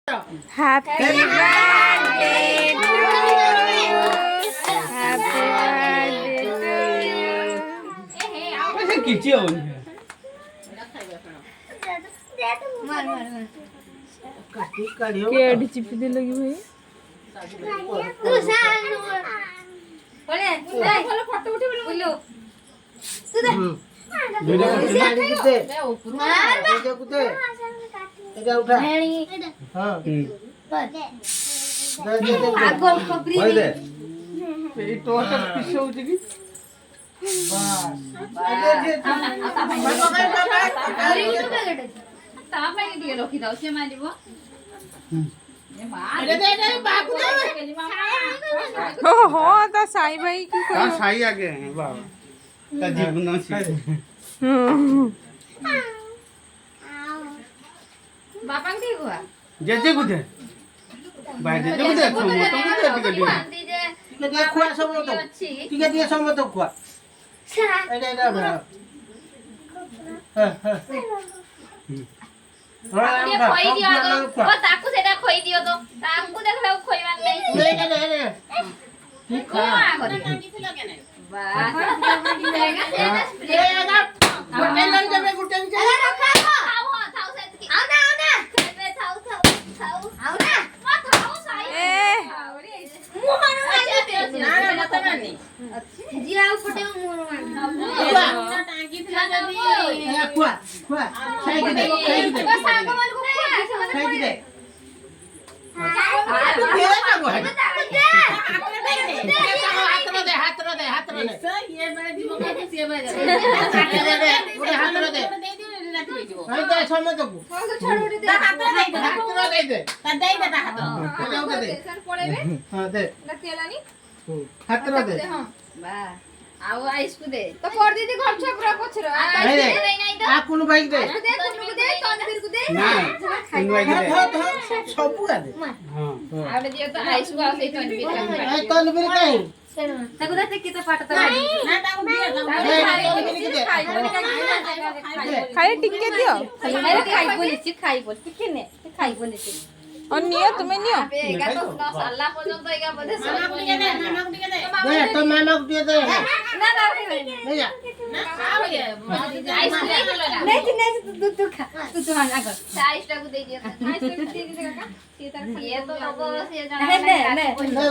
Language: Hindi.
Happy birthday to you. Happy birthday to you. ऐसे किची हो केडी चिपी दे लगी भाई तू सांग बोले बोले फोटो उठी बोलो तू दे वीडियो कुते एजा उठा हां आगोल खबरी होय दे ए टोटल पिसे होची की हो ता साई भाई की हां साई आगे हैं बाबा ता जीवन सी बापा ठीक हुआ जेजे कुते भाई जेजे कुते समोतो कुते टिके खुआ समोतो टिके दिए समोतो खुआ एडा एडा ये खोई दियो तो ओ ताकू सेटा खोई दियो तो ताकू देखला खोईवान नहीं दे दे ठीक खा वाह गुटे लन जबे गुटे जे खाओ खाओ से की आओ ना खेबे खाओ आओ ना मत खाओ साई ए मुंह मारो ना मत मारनी जी आओ फटे मुंह मारना टांगी फिला जदी खुआ खुआ खाई दे बस आगो मन को खाई दे ये बड़े दिमाग में से बजे हाथ रो दे नहीं दे समोतो को छोड़ दे हाथ रो दे दे दे दे हाथ दे सर पड़ेबे हां दे लकेलानी हाथ रो दे हां वाह आओ आइस को दे तो कर दीदी घर छपरा पछरो नहीं दे आ कुनु बाइक दे दे कुनु दे तनवीर को दे ना इनवाइट दे सबु आ दे हां आबे दियो तो आइस को आसे तनवीर का ए तनवीर नहीं ताको दे के तो पाट तो ना ताको दिया खाली टिके दियो खाई बोली ठीक ने खाई बोली और नियो तुम्हें नियो अबे एगा तो न साला पर्यंत एगा बदे मामा को दे दे तो मामा को दे ना ना नहीं जा ना खाओ ये आइस नहीं तू खा तू आगो आइस को दे दियो आइस को दे दे काका ये तो लोगो से जाना नहीं